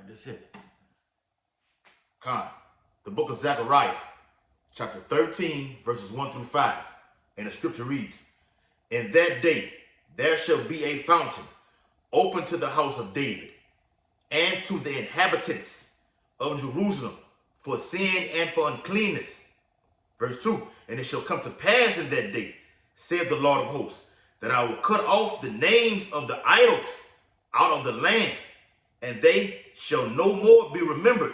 That's it. Con. The book of Zechariah, chapter 13, verses 1 through 5. And the scripture reads, In that day there shall be a fountain open to the house of David and to the inhabitants of Jerusalem for sin and for uncleanness. Verse 2, And it shall come to pass in that day, saith the Lord of hosts, that I will cut off the names of the idols out of the land, and they shall no more be remembered.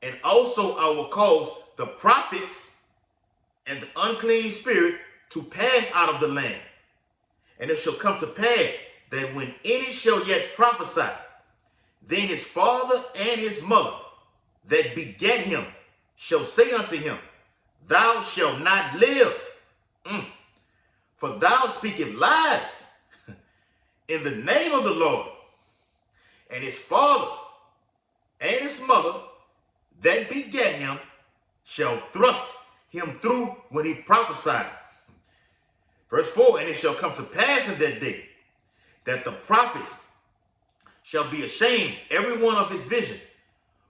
And also I will cause the prophets and the unclean spirit to pass out of the land. And it shall come to pass that when any shall yet prophesy, then his father and his mother that begat him shall say unto him, Thou shalt not live, for thou speakest lies in the name of the Lord. And his father and his mother that begat him shall thrust him through when he prophesied. Verse 4, And it shall come to pass in that day that the prophets shall be ashamed, every one of his vision,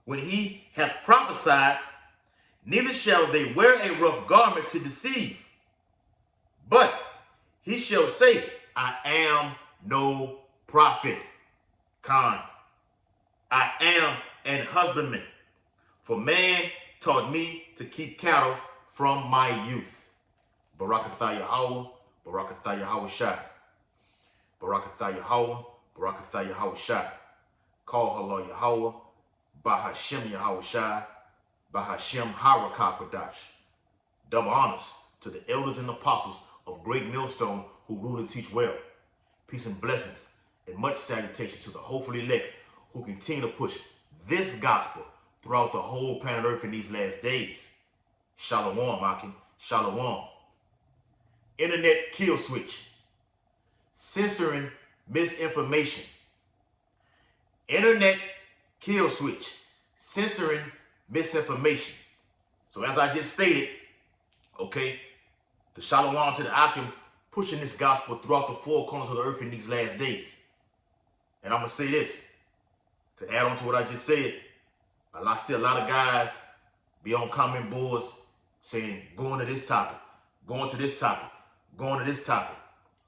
when he hath prophesied, neither shall they wear a rough garment to deceive. But he shall say, I am no prophet. Con. I am an husbandman. For man taught me to keep cattle from my youth. Barakatha Yahweh, Barakatha Yahweh Shai. Barakatha Yahweh, Barakatha Yahweh Shai. Call Allah Yahweh, Bahashem Yahweh Shai, Bahashem Harakah Kodash. Double honors to the elders and apostles of Great Millstone who rule and teach well. Peace and blessings and much salutation to the hopefully elect who continue to push this gospel throughout the whole planet Earth in these last days. Shalom, Akim. Shalom. Internet kill switch. Censoring misinformation. Internet kill switch. Censoring misinformation. So as I just stated, okay, the Shalom to the Akim pushing this gospel throughout the four corners of the earth in these last days. And I'm going to say this, to add on to what I just said. I see a lot of guys be on comment boards saying, going to this topic, going to this topic, going to this topic.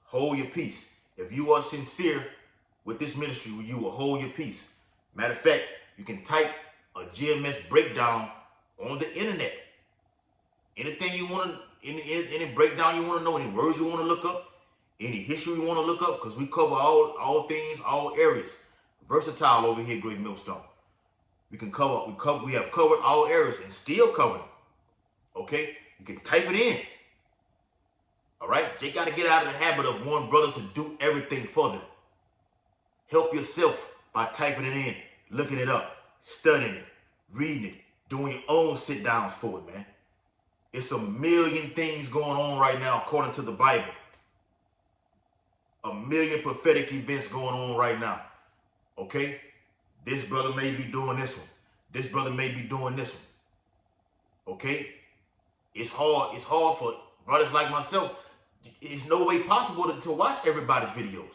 Hold your peace. If you are sincere with this ministry, you will hold your peace. Matter of fact, you can type a GMS breakdown on the internet. Anything you want to, any breakdown you want to know, any words you want to look up, any history you want to look up, because we cover all things, all areas. Versatile over here, Great Millstone. We have covered all areas and still covering. Okay? You can type it in. All right? You got to get out of the habit of wanting brothers to do everything for them. Help yourself by typing it in, looking it up, studying it, reading it, doing your own sit downs for it, man. It's a million things going on right now according to the Bible. A million prophetic events going on right now. Okay? This brother may be doing this one. This brother may be doing this one. Okay? It's hard for brothers like myself. It's no way possible to watch everybody's videos.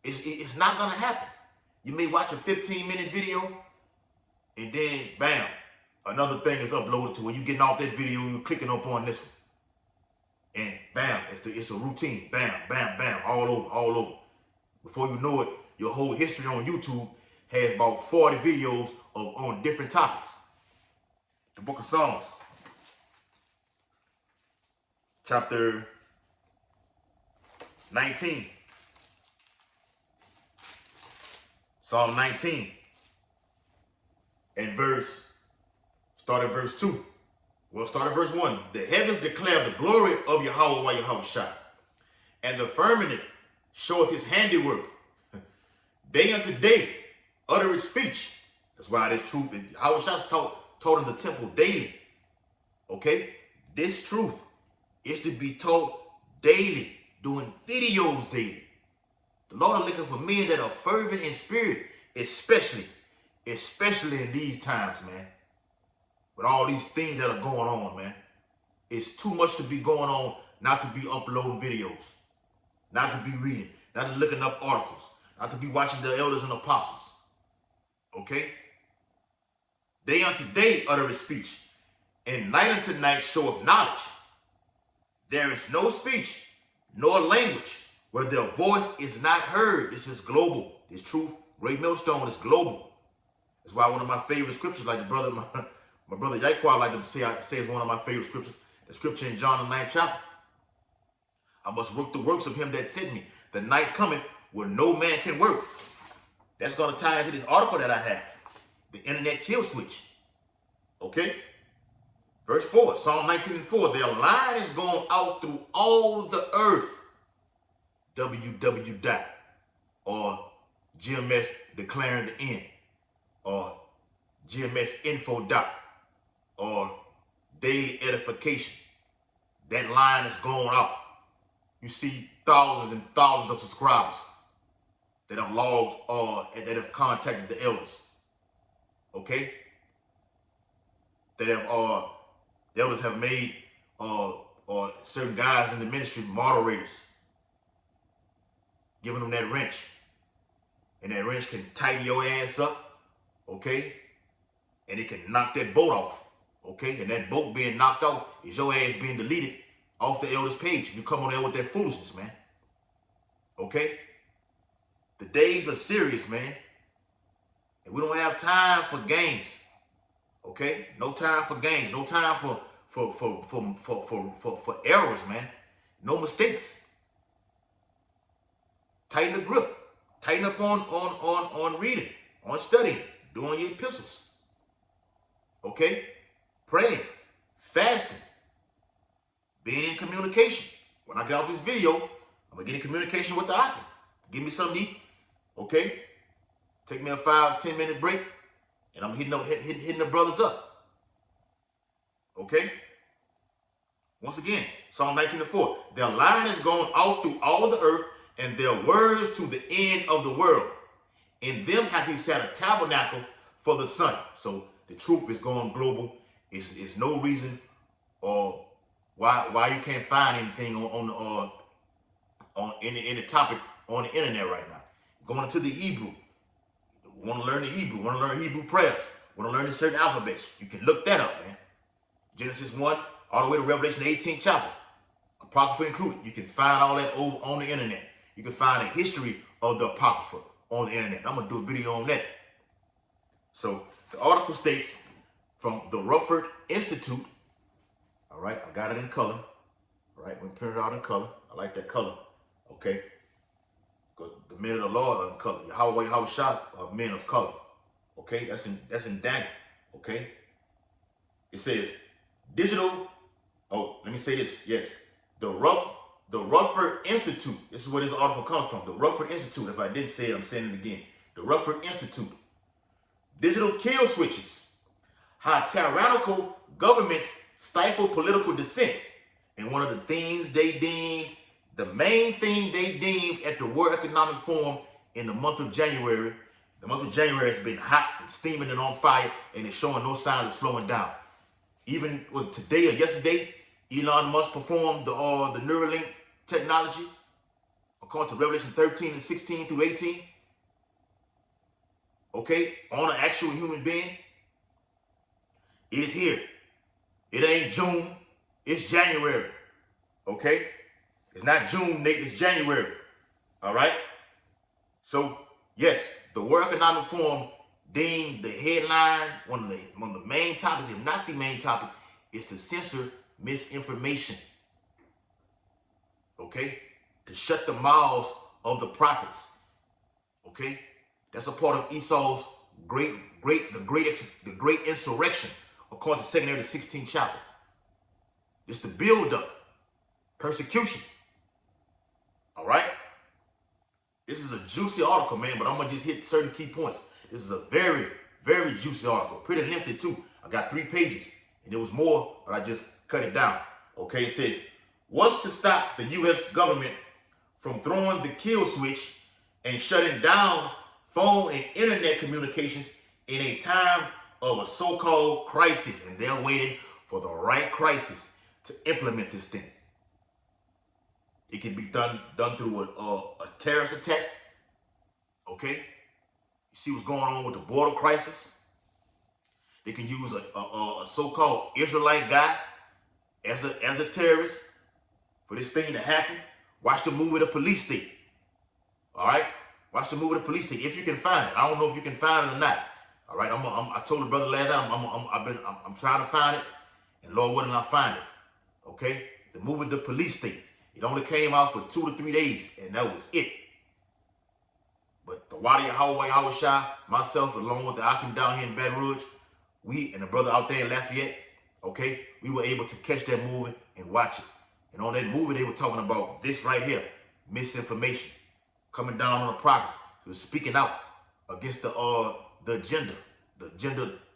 It's not going to happen. You may watch a 15-minute video, and then, bam, another thing is uploaded to when you're getting off that video, you're clicking up on this one. And bam, it's a routine. Bam, bam, bam, all over. Before you know it, your whole history on YouTube has about 40 videos on different topics. The book of Psalms, chapter 19. Psalm 19. And start at verse 2. Well, start at verse 1. The heavens declare the glory of Yahweh Shai, and the firmament showeth his handiwork. Day unto day uttereth speech. That's why this truth, Yahweh Shai taught in the temple daily. Okay? This truth is to be taught daily, doing videos daily. The Lord is looking for men that are fervent in spirit, especially in these times, man. With all these things that are going on, man. It's too much to be going on not to be uploading videos, not to be reading, not to looking up articles, not to be watching the elders and apostles. Okay? Day unto day uttereth speech, and night unto night showeth knowledge. There is no speech, nor language, where their voice is not heard. This is global. This truth, great millstone, is global. That's why one of my favorite scriptures, like my brother Yaquan like to say is one of my favorite scriptures. The scripture in John the 9th chapter. I must work the works of him that sent me. The night cometh where no man can work. That's going to tie into this article that I have. The internet kill switch. Okay? Verse 4, Psalm 19:4. Their line is going out through all the earth. WW dot. Or GMS declaring the end. Or GMS info dot. Or daily edification. That line is going out. You see thousands and thousands of subscribers that have logged or that have contacted the elders. Okay? That have the elders have made or certain guys in the ministry moderators, giving them that wrench. And that wrench can tighten your ass up, okay? And it can knock that boat off, okay? And that boat being knocked off is your ass being deleted off the elders page. You come on there with that foolishness, man. Okay? The days are serious, man. And we don't have time for games. Okay? No time for games. No time for errors, man. No mistakes. Tighten the grip. Tighten up on reading, on studying, doing your epistles. Okay? Praying, fasting, being in communication. When I get off this video, I'm gonna get in communication with the Akim. Give me something to eat. Okay? Take me a 5-10 minute break, and I'm hitting the brothers up. Okay? Once again, Psalm 19:4. Their line is going out through all the earth, and their words to the end of the world. In them hath he set a tabernacle for the sun. So the truth is going global. It's no reason or why you can't find anything on the topic on the internet right now. Going into the Hebrew. Want to learn the Hebrew, want to learn Hebrew prayers, want to learn the certain alphabets. You can look that up, man. Genesis 1 all the way to Revelation 18th chapter. Apocrypha included. You can find all that on the internet. You can find a history of the Apocrypha on the internet. I'm going to do a video on that. So the article states from the Rufford Institute. All right, I got it in color. All right, we printed it out in color. I like that color. Okay. The men of the Lord are in color. Yahweh Shah are men of color. Okay, that's in Daniel. Okay. It says digital. Oh, let me say this. Yes, the Rufford Institute. This is where this article comes from. The Rufford Institute. If I didn't say it, I'm saying it again. The Rufford Institute. Digital kill switches. How tyrannical governments stifle political dissent. And one of the things they deemed, the main thing they deemed at the World Economic Forum in the month of January. The month of January has been hot and steaming and on fire, and it's showing no signs of slowing down. Even with today or yesterday, Elon Musk performed the Neuralink technology, according to Revelation 13 and 16 through 18. Okay, on an actual human being. It is here. It ain't June, it's January. Okay? It's not June, Nate, it's January. All right? So, yes, the World Economic Forum deemed the headline, one of the main topics, if not the main topic, is to censor misinformation. Okay? To shut the mouths of the prophets. Okay? That's a part of Esau's great insurrection, according to 2nd Ezra 16th chapter. It's the build up, persecution. All right? This is a juicy article, man, but I'm going to just hit certain key points. This is a very, very juicy article. Pretty lengthy, too. I got 3 pages, and there was more, but I just cut it down. Okay, it says, wants to stop the U.S. government from throwing the kill switch and shutting down phone and internet communications in a time of a so-called crisis. And they're waiting for the right crisis to implement this thing. It can be done through a terrorist attack. Okay? You see what's going on with the border crisis? They can use a so-called Israelite guy as a terrorist for this thing to happen. Watch the movie The Police State. All right? Watch the movie The Police State if you can find it. I don't know if you can find it or not. All right? I told the brother last night I'm trying to find it, and Lord willing, I'll find it. Okay? The movie The Police State. It only came out for 2 to 3 days, and that was it. But the Wadi Yahweh Shah, myself, along with the Akim down here in Baton Rouge, we and the brother out there in Lafayette, okay, we were able to catch that movie and watch it. And on that movie, they were talking about this right here, misinformation, coming down on the prophets. They were speaking out against the agenda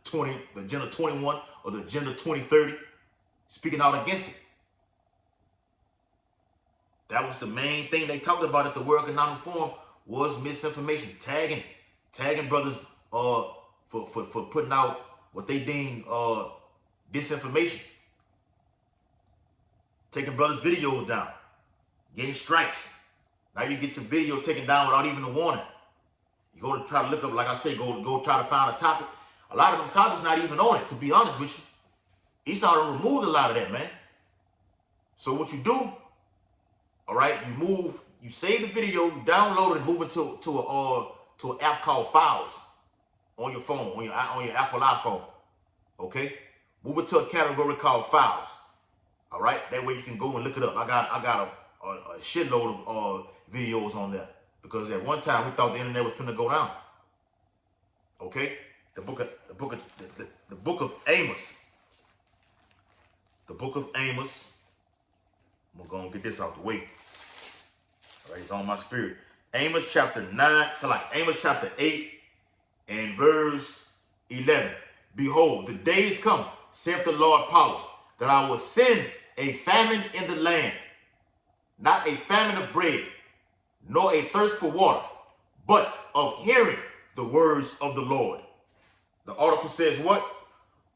20, the agenda 21, or the agenda 2030, speaking out against it. That was the main thing they talked about at the World Economic Forum, was misinformation, tagging brothers for putting out what they deem disinformation, taking brothers' videos down, getting strikes. Now you get your video taken down without even a warning. You go to try to look up, like I say, go try to find a topic. A lot of them topics not even on it, to be honest with you. Esau removed a lot of that, man. So what you do, all right, you save the video, you download it, and move it to an app called Files on your phone, on your Apple iPhone. Okay, move it to a category called Files. All right, that way you can go and look it up. I got a shitload of videos on there, because at one time we thought the internet was finna go down. Okay, the book of Amos. The book of Amos. I'm gonna go and get this out the way. All right, it's on my spirit. Amos chapter 9, Amos chapter 8 and verse 11. Behold, the days come, saith the Lord power, that I will send a famine in the land, not a famine of bread, nor a thirst for water, but of hearing the words of the Lord. The article says what?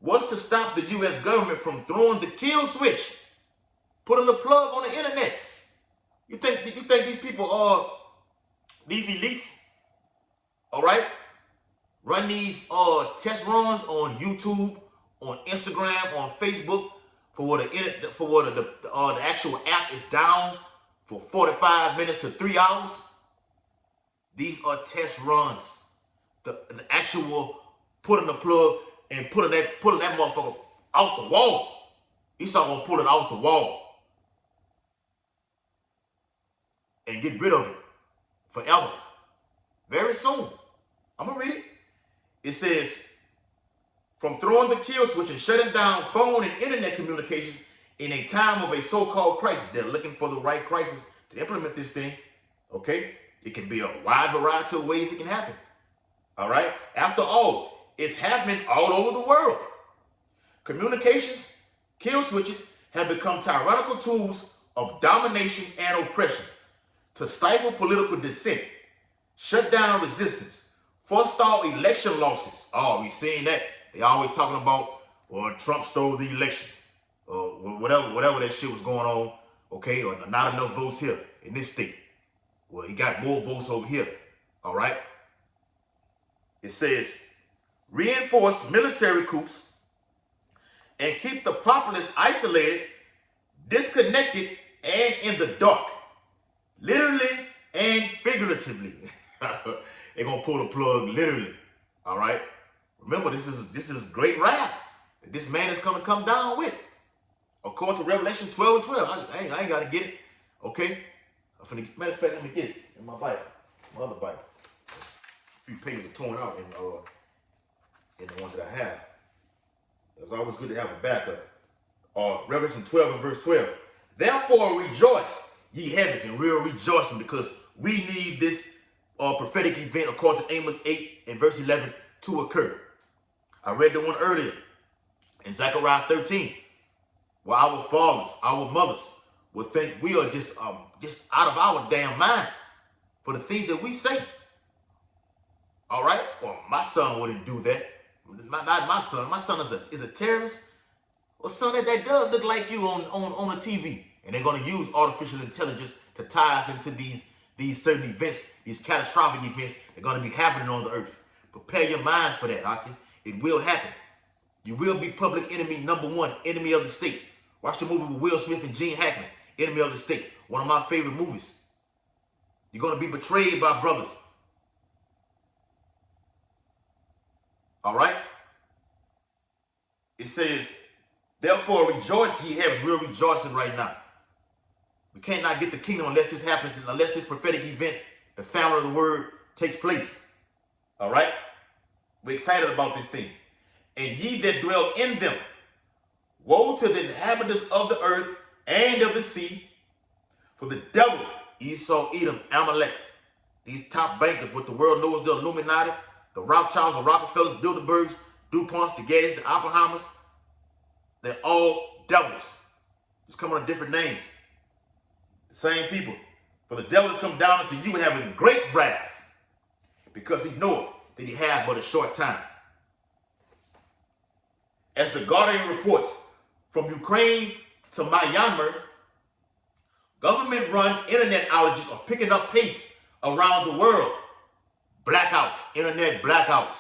What's to stop the U.S. government from throwing the kill switch, putting the plug on the internet? You think these people are, these elites, all right, run these test runs on YouTube, on Instagram, on Facebook, for what the actual app is down for 45 minutes to 3 hours? These are test runs. The actual putting the plug and pulling that motherfucker out the wall. Esau gonna pull it out the wall and get rid of it forever. Very soon. I'm gonna read it. It says, from throwing the kill switch and shutting down phone and internet communications in a time of a so-called crisis. They're looking for the right crisis to implement this thing. Okay? It can be a wide variety of ways it can happen. All right? After all, it's happening all over the world. Communications, kill switches have become tyrannical tools of domination and oppression to stifle political dissent, shut down resistance, forestall election losses. Oh, we seen that. They always talking about, well, Trump stole the election, or whatever that shit was going on, okay, or not enough votes here in this state. Well, he got more votes over here, all right? It says, reinforce military coups and keep the populace isolated, disconnected, and in the dark, literally and figuratively. They're gonna pull the plug literally, all right? Remember, this is great wrath that this man is going to come down with, according to Revelation 12 and 12. I ain't got to get it, okay? Matter of fact, let me get it in my Bible, my other Bible. A few pages are torn out in the one that I have. It's always good to have a backup. Revelation 12 and verse 12. Therefore rejoice, ye heavens, and we're rejoicing because we need this prophetic event, according to Amos 8 and verse 11, to occur. I read the one earlier in Zechariah 13, where our fathers, our mothers, would think we are just out of our damn mind for the things that we say. All right? Well, my son wouldn't do that. Not my son. My son is a terrorist. Well, son, that does look like you on a TV. And they're going to use artificial intelligence to tie us into these certain events, these catastrophic events that are going to be happening on the earth. Prepare your minds for that, Aki. It will happen. You will be public enemy number one, enemy of the state. Watch the movie with Will Smith and Gene Hackman, Enemy of the State. One of my favorite movies. You're going to be betrayed by brothers. All right? It says, therefore rejoice ye heavens. We're rejoicing right now. We cannot get the kingdom unless this happens, unless this prophetic event, the founder of the word, takes place. All right? We're excited about this thing. And ye that dwell in them, woe to the inhabitants of the earth and of the sea, for the devil, Esau, Edom, Amalek, these top bankers, what the world knows, the Illuminati, the Rothschilds, the Rockefellers, Bilderbergs, DuPonts, the Gettys, the Oppenheimers, they're all devils. Just come under different names. The same people. For the devil has come down unto you having great wrath, because he knoweth that he hath but a short time. As the Guardian reports, from Ukraine to Myanmar, government-run internet outages are picking up pace around the world. Blackouts, internet blackouts.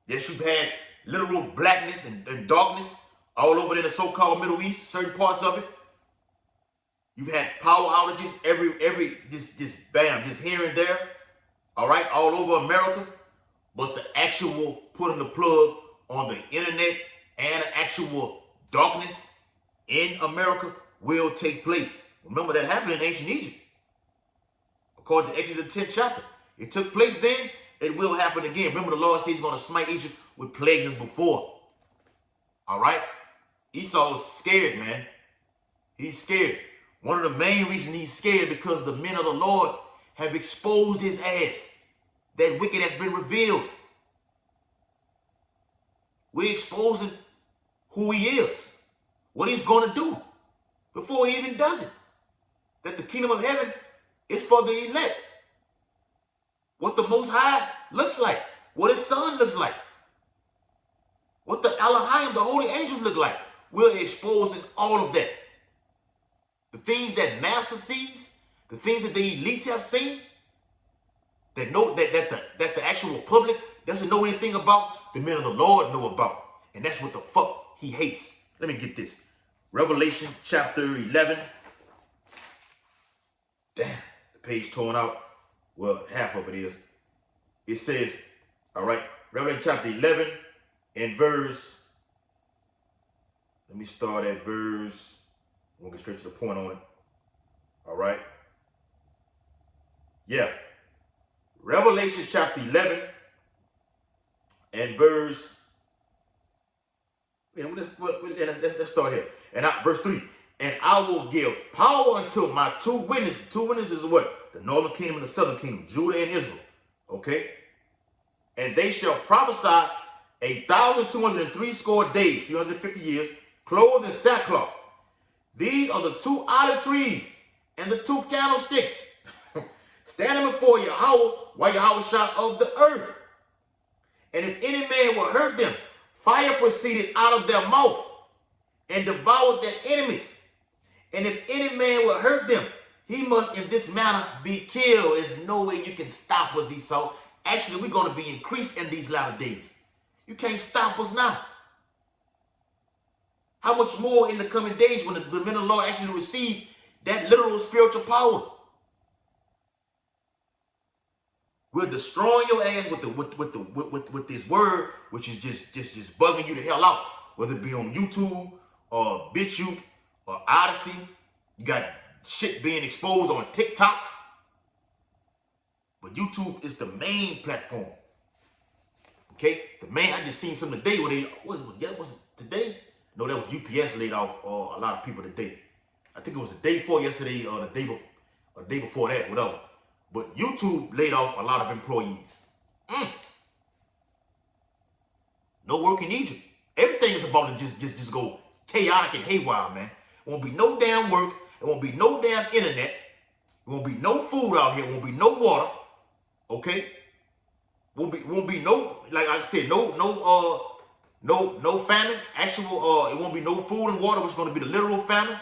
Yes, you've had literal blackness and darkness all over in the so-called Middle East, certain parts of it. You've had power outages just bam, just here and there. All right, all over America. But the actual putting the plug on the internet and actual darkness in America will take place. Remember, that happened in ancient Egypt. According to Exodus 10th chapter. It took place then, it will happen again. Remember, the Lord says he's going to smite Egypt with plagues as before. All right? Esau is scared, man. He's scared. One of the main reasons he's scared because the men of the Lord have exposed his ass. That wicked has been revealed. We're exposing who he is, what he's going to do before he even does it. That the kingdom of heaven is for the elect. What the Most High looks like, what his son looks like, what the Elohim, the holy angels look like. We're exposing all of that. The things that Master sees, the things that the elites have seen, that know that the actual public doesn't know anything about, the men of the Lord know about. And that's what the fuck he hates. Let me get this. Revelation chapter 11. Damn, the page torn out. Well, half of it is. It says, all right, Revelation chapter 11 and verse, let me start at verse, we'll get straight to the point on it. All right. Yeah. Revelation chapter 11 and verse, let's start here. And verse 3. And I will give power unto my two witnesses. Two witnesses is what? The northern kingdom and the southern kingdom, Judah and Israel. Okay? And they shall prophesy 1,260 days, 350 years, clothed in sackcloth. These are the two olive trees and the two candlesticks standing before Yahweh, while Yahweh shot of the earth. And if any man will hurt them, fire proceeded out of their mouth and devoured their enemies. And if any man will hurt them, he must in this manner be killed. There's no way you can stop us, Esau. Actually, we're going to be increased in these latter days. You can't stop us now. How much more in the coming days when the men of the Lord actually receive that literal spiritual power? We're destroying your ass with this word, which is just bugging you the hell out. Whether it be on YouTube or BitChute or Odyssey, you got shit being exposed on TikTok. But YouTube is the main platform. Okay, the main. I just seen something today where was it today? No, that was UPS laid off a lot of people today. I think it was the day before yesterday or the day before that, whatever. But YouTube laid off a lot of employees. No work in Egypt. Everything is about to just go chaotic and haywire, man. It won't be no damn work. It won't be no damn internet. It won't be no food out here. It won't be no water. Okay? Won't be no, like I said, no famine. Actual, it won't be no food and water, which is going to be the literal famine.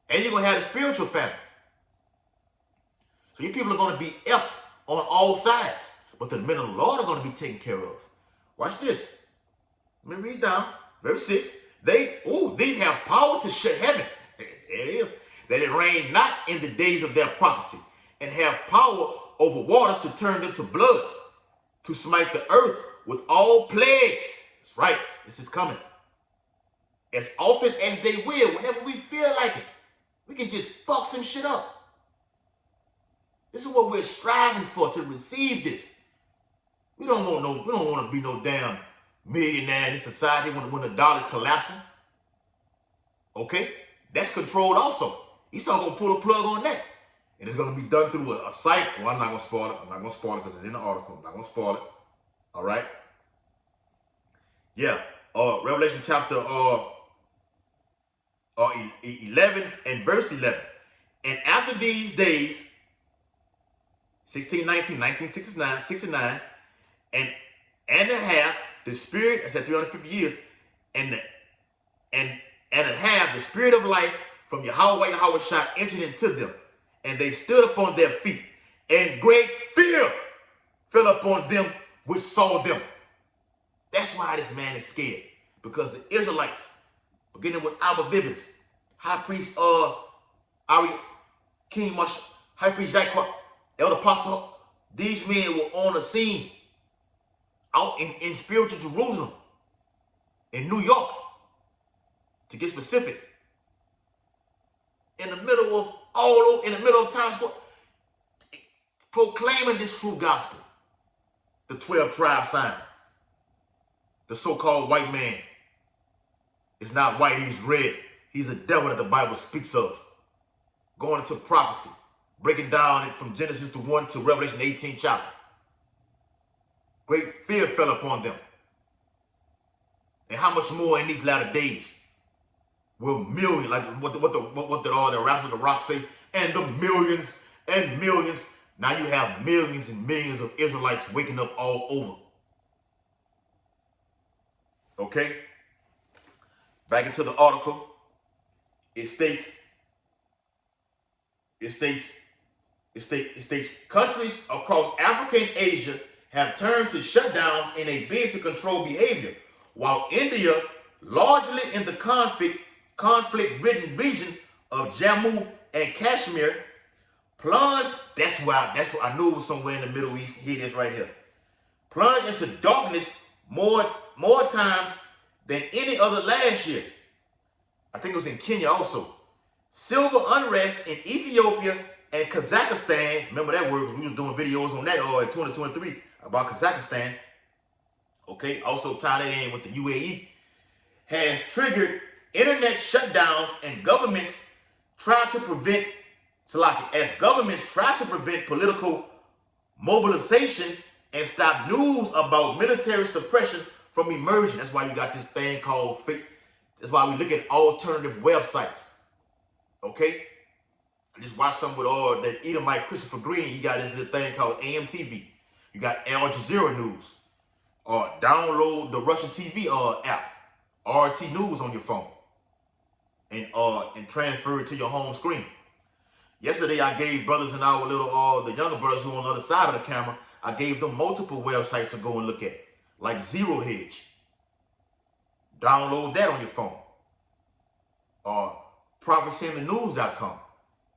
And you're going to have the spiritual famine. So you people are going to be effed on all sides. but the men of the Lord are going to be taken care of. Watch this. Let me read down. Verse 6. These have power to shut heaven. There it is. That it rain not in the days of their prophecy, and have power over waters to turn them to blood, to smite the earth with all plagues. That's right. This is coming. As often as they will, whenever we feel like it. We can just fuck some shit up. This is what we're striving for, to receive this. We don't want to be no damn millionaire in this society when the dollar's collapsing. Okay? That's controlled also. Esau gonna pull a plug on that. And it's gonna be done through a site. Well, I'm not gonna spoil it. I'm not gonna spoil it because it's in the article. I'm not gonna spoil it. All right? Yeah. Revelation chapter 11 and verse 11. And after these days, 69, and a half, the spirit, I said 350 years, and a half, the spirit of life from Yahweh shot entered into them, and they stood upon their feet, and great fear fell upon them which saw them. That's why this man is scared, because the Israelites, beginning with Abba Bivens, High Priest Ari, King Mush, High Priest Jacques, Elder Apostle, these men were on the scene out in spiritual Jerusalem, in New York, to get specific, in the middle of Times Square, proclaiming this true gospel. The 12 tribe sign. The so-called white man is not white, he's red. He's a devil that the Bible speaks of. Going into prophecy, breaking down it from Genesis 1 to Revelation 18 chapter. Great fear fell upon them. And how much more in these latter days will millions, like what the Raps of the Rock say, and the millions and millions. Now you have millions and millions of Israelites waking up all over. Okay? Back into the article. It states countries across Africa and Asia have turned to shutdowns in a bid to control behavior, while India, largely in the conflict-ridden region of Jammu and Kashmir, plunged. That's why I knew it was somewhere in the Middle East. Here it is right here. Plunged into darkness more times than any other last year. I think it was in Kenya also. Civil unrest in Ethiopia and Kazakhstan. Remember that word, because we was doing videos on that in 2023 about Kazakhstan. Okay, also tie that in with the UAE. Has triggered internet shutdowns, and governments try to prevent political mobilization and stop news about military suppression from emerging. That's why you got this thing called fake. That's why we look at alternative websites. Okay? I just watched some with that Edomite Christopher Green. He got this little thing called AMTV. You got Al Jazeera News. Download the Russian TV app, RT News, on your phone, and transfer it to your home screen. Yesterday, I gave brothers in our little, the younger brothers who are on the other side of the camera, I gave them multiple websites to go and look at, like Zero Hedge. Download that on your phone. ProphecyInTheNews.com.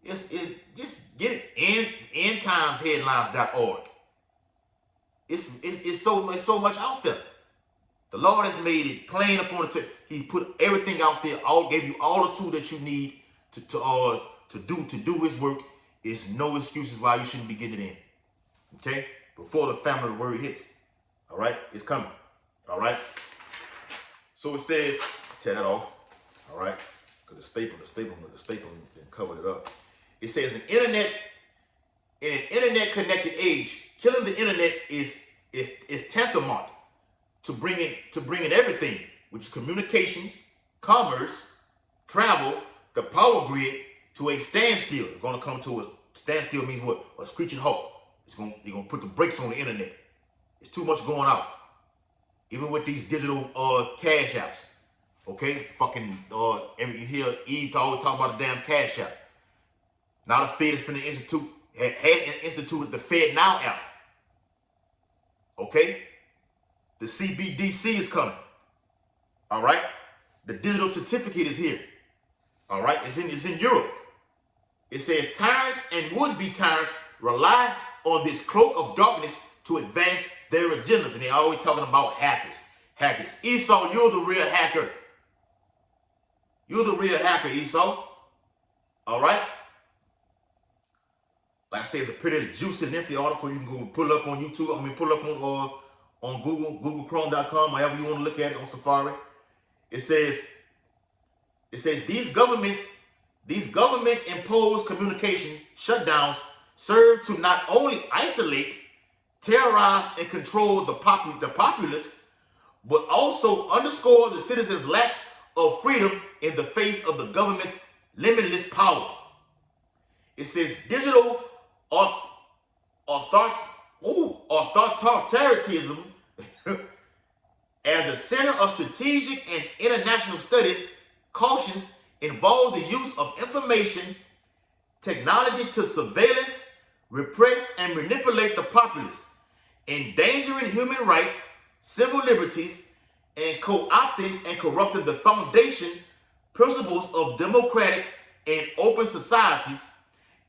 It's just get it. EndTimesHeadlines.org. It's so much out there. The Lord has made it plain upon the table. He put everything out there. Gave you all the tools that you need to do His work. It's no excuses why you shouldn't be getting it in. Okay? Before the family word hits. All right? It's coming. All right? So it says, tear that off. All right? Because the staple covered it up. It says, in an internet connected age, killing the internet is tantamount to bringing everything, which is communications, commerce, travel, the power grid, to a standstill. It's going to come to a standstill. Means what? A screeching halt. You're going to put the brakes on the internet. It's too much going out. Even with these digital cash apps. Okay? Fucking, you hear Eve always talk about the damn cash app. Now the Fed is finna instituted the Fed Now app. Okay? The CBDC is coming. All right? The digital certificate is here. All right? It's in Europe. It says tyrants and would-be tyrants rely on this cloak of darkness to advance their agendas. And they're always talking about hackers. Hackers. Esau, you're the real hacker. You're the real hacker, Esau. All right? Like I say, it's a pretty juicy, lengthy article. You can go pull up on YouTube. Pull up on Google, GoogleChrome.com, however you want to look at it on Safari. It says these government imposed communication shutdowns serve to not only isolate, terrorize, and control the populace, but also underscore the citizens' lack of freedom in the face of the government's limitless power. It says digital authoritarianism as the center of strategic and international studies cautions involve the use of information technology to surveillance, repress, and manipulate the populace, endangering human rights, civil liberties, and co-opting and corrupting the foundation principles of democratic and open societies,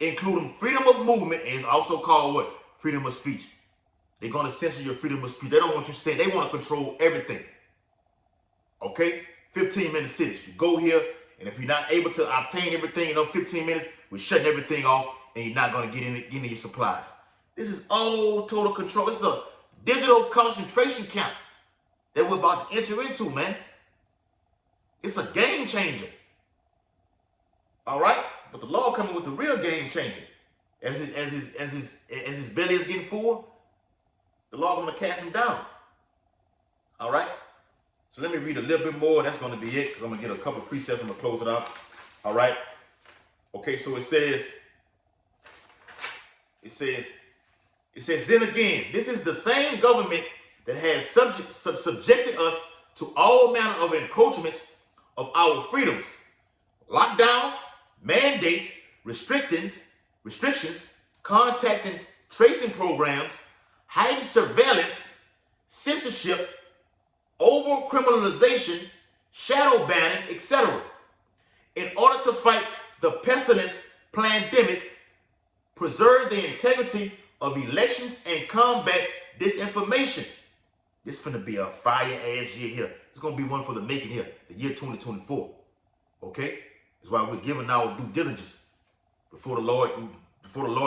including freedom of movement, and it's also called what? Freedom of speech. They're going to censor your freedom of speech. They don't want you saying. They want to control everything. Okay? 15-minute cities. You go here, and if you're not able to obtain everything in those 15 minutes, we're shutting everything off, and you're not going to get into your supplies. This is all total control. It's a digital concentration camp that we're about to enter into, man. It's a game changer. All right? But the Lord coming with the real game changer. As his belly is getting full, the Lord going to cast him down. All right? So let me read a little bit more. That's going to be it, because I'm going to get a couple of precepts. I'm going to close it out. All right? Okay, so it says, then again, this is the same government that has subjected us to all manner of encroachments of our freedoms, lockdowns, mandates, restrictions, contact and tracing programs, heightened surveillance, censorship, over-criminalization, shadow banning, etc. In order to fight the pestilence pandemic, preserve the integrity of elections, and combat disinformation. This is going to be a fire-ass year here. It's going to be one for the making here, the year 2024. Okay? That's why we're giving our due diligence before the Lord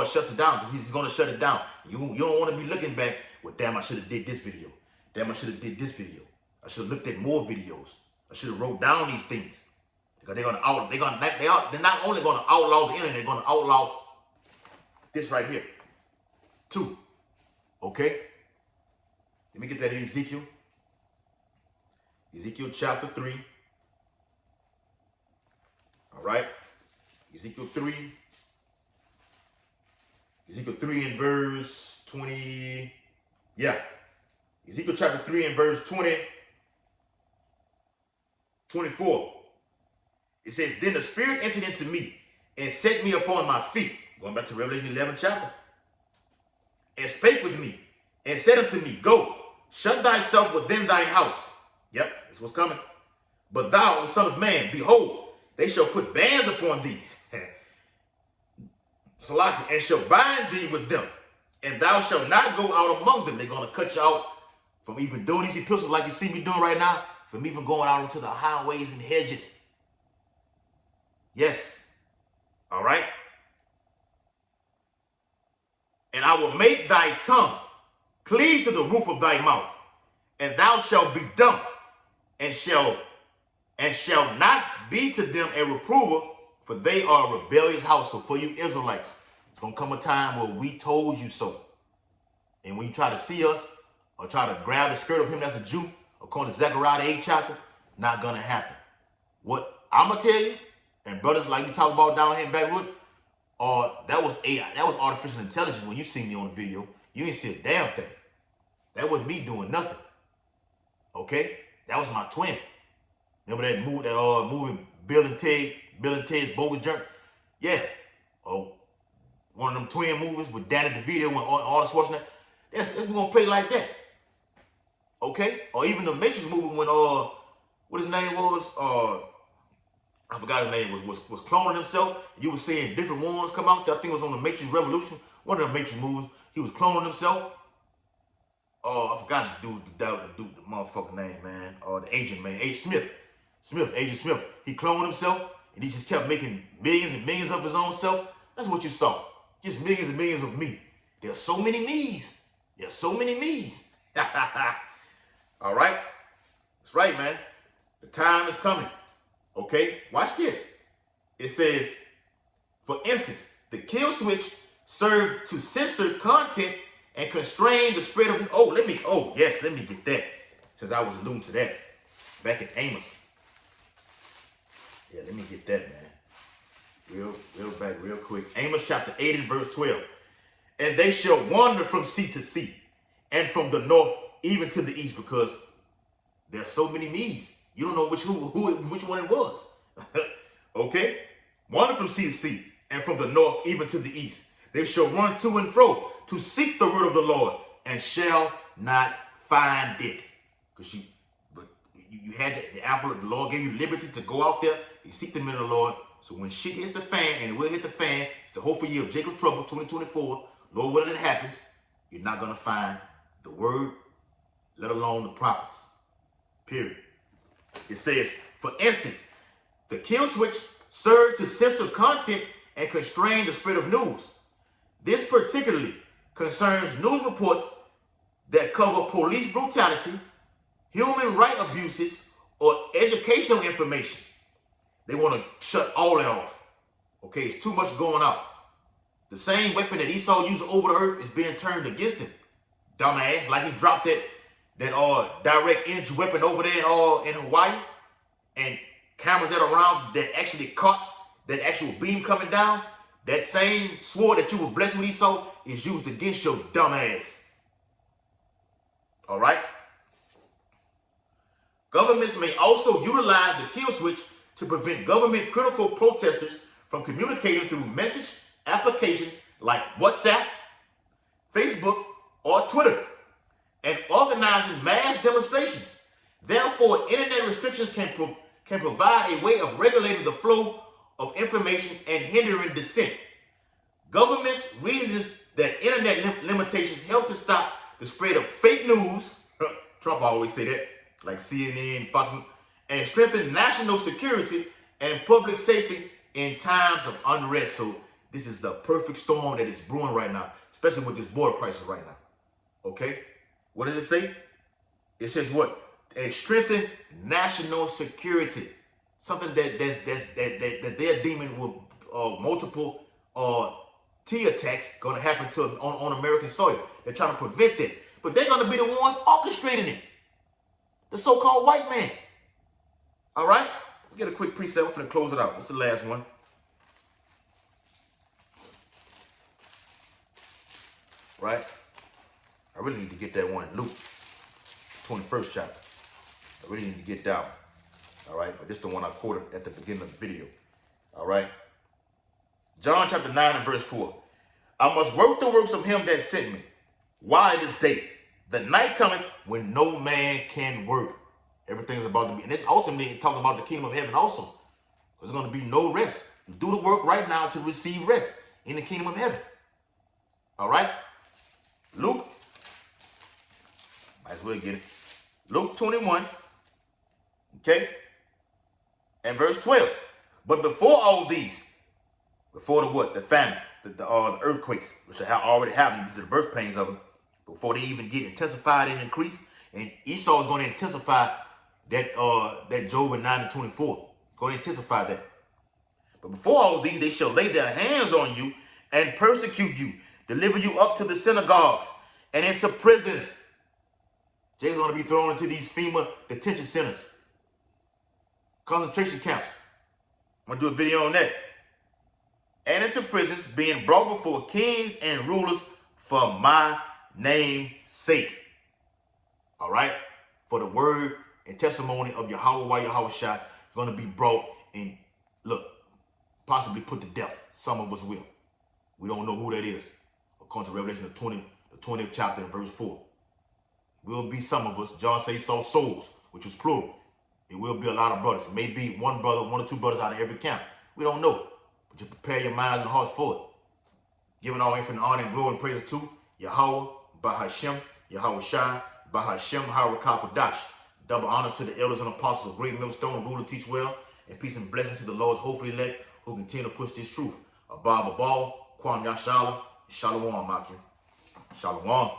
shuts it down, because he's going to shut it down. You don't want to be looking back, well, damn, I should have did this video. Damn, I should have did this video. I should have looked at more videos. I should have wrote down these things. Because they're not only going to outlaw the internet, they're going to outlaw this right here, too. Okay? Let me get that in Ezekiel. Ezekiel chapter 3. All right? Ezekiel 3 and verse 20. Yeah. Ezekiel chapter 3 and verse 24. It says, then the Spirit entered into me and set me upon my feet. Going back to Revelation 11 chapter. And spake with me and said unto me, go, shut thyself within thine house. Yep, that's what's coming. But thou, O son of man, behold, they shall put bands upon thee, and shall bind thee with them, and thou shalt not go out among them. They're going to cut you out from even doing these epistles like you see me doing right now, from even going out into the highways and hedges. Yes. All right. And I will make thy tongue cleave to the roof of thy mouth, and thou shalt be dumb, and shall not be to them a reprover, for they are a rebellious house. So for you Israelites, it's going to come a time where we told you so. And when you try to see us or try to grab the skirt of him that's a Jew, according to Zechariah the 8th chapter, not going to happen. What I'm going to tell you, and brothers like we talk about down here in Baton Rouge, that was AI. That was artificial intelligence. When you see me on the video, you didn't see a damn thing. That wasn't me doing nothing. Okay? That was my twin. Remember that movie, Bill and Ted's Bogus Journey? Yeah. Oh, one of them twin movies with Danny DeVito and Arnold Schwarzenegger. We're going to play like that. Okay? Or even the Matrix movie when what his name was, I forgot his name, was cloning himself. You were seeing different ones come out. I think it was on the Matrix Revolution, one of the Matrix movies. He was cloning himself. I forgot the motherfucking name, man. The agent, man. Agent Smith. He cloned himself, and he just kept making millions and millions of his own self. That's what you saw. Just millions and millions of me. There's so many me's. There's so many me's. All right? That's right, man. The time is coming. Okay? Watch this. It says, for instance, the kill switch served to censor content and constrain the spread of, let me get that, since I was alluding to that back in Amos. Yeah, let me get that, man. Real quick. Amos chapter 8 and verse 12. And they shall wander from sea to sea, and from the north even to the east, because there's so many me's. You don't know which one it was. Okay? Wander from sea to sea, and from the north even to the east. They shall run to and fro to seek the word of the Lord, and shall not find it. Because you had the apple, the Lord gave you liberty to go out there and seek the minute of the Lord. So when shit hits the fan, and it will hit the fan, it's the hopeful year of Jacob's trouble, 2024. Lord, when it happens, you're not going to find the word, let alone the prophets. Period. It says, for instance, the kill switch served to censor content and constrain the spread of news. This particularly concerns news reports that cover police brutality, human rights abuses, or educational information. They want to shut all that off. Okay, it's too much going out. The same weapon that Esau used over the earth is being turned against him. Dumbass, like he dropped that direct energy weapon over there in Hawaii, and cameras that are around that actually caught that actual beam coming down. That same sword that you were blessed with, Esau, is used against your dumb ass. All right? Governments may also utilize the kill switch to prevent government critical protesters from communicating through message applications like WhatsApp, Facebook, or Twitter, and organizing mass demonstrations. Therefore, internet restrictions can provide a way of regulating the flow of information and hindering dissent. Governments' reasons that internet limitations help to stop the spread of fake news, Trump always say that, like CNN, Fox, and strengthen national security and public safety in times of unrest. So this is the perfect storm that is brewing right now, especially with this border crisis right now. Okay? What does it say? It says what? And strengthen national security. Something that they're deeming with multiple T attacks going to happen on American soil. They're trying to prevent that. But they're going to be the ones orchestrating it. The so-called white man. All right? We'll get a quick preset. We're going to close it out. What's the last one? Right? I really need to get that one in Luke, 21st chapter. I really need to get that one. All right? But this is the one I quoted at the beginning of the video. All right? John chapter 9 and verse 4. I must work the works of him that sent me. While it is day, the night cometh when no man can work. Everything's about to be, and it's ultimately talking about the kingdom of heaven also. There's going to be no rest. You do the work right now to receive rest in the kingdom of heaven. All right? Luke, might as well get it. Luke 21, okay, and verse 12. But before all these, before the what? The famine, the earthquakes, which have already happened, these are the birth pains of them, before they even get intensified and increased. And Esau is going to intensify that Job in 9 and 24. Going to intensify that. But before all these, they shall lay their hands on you and persecute you, deliver you up to the synagogues and into prisons. Jay's going to be thrown into these FEMA detention centers, concentration camps. I'm going to do a video on that. And into prisons, being brought before kings and rulers for my name's sake. All right? For the word and testimony of Yahweh Yahushua is going to be brought and, look, possibly put to death. Some of us will. We don't know who that is. According to Revelation the 20th chapter and verse 4. will be some of us. John says so souls, which was plural. It will be a lot of brothers. It may be one brother, one or two brothers out of every camp. We don't know. But just prepare your minds and hearts for it. Giving all infinite honor and glory and praise to Yahweh, Bahashem, Yahweh Shai, Bahashem, Harakapadash. Double honor to the elders and apostles of Great Millstone, rule and teach well, and peace and blessings to the Lord's hopefully elect who continue to push this truth. Abba Babal, Kwam Yashala, Shalom, Makim. Shalom.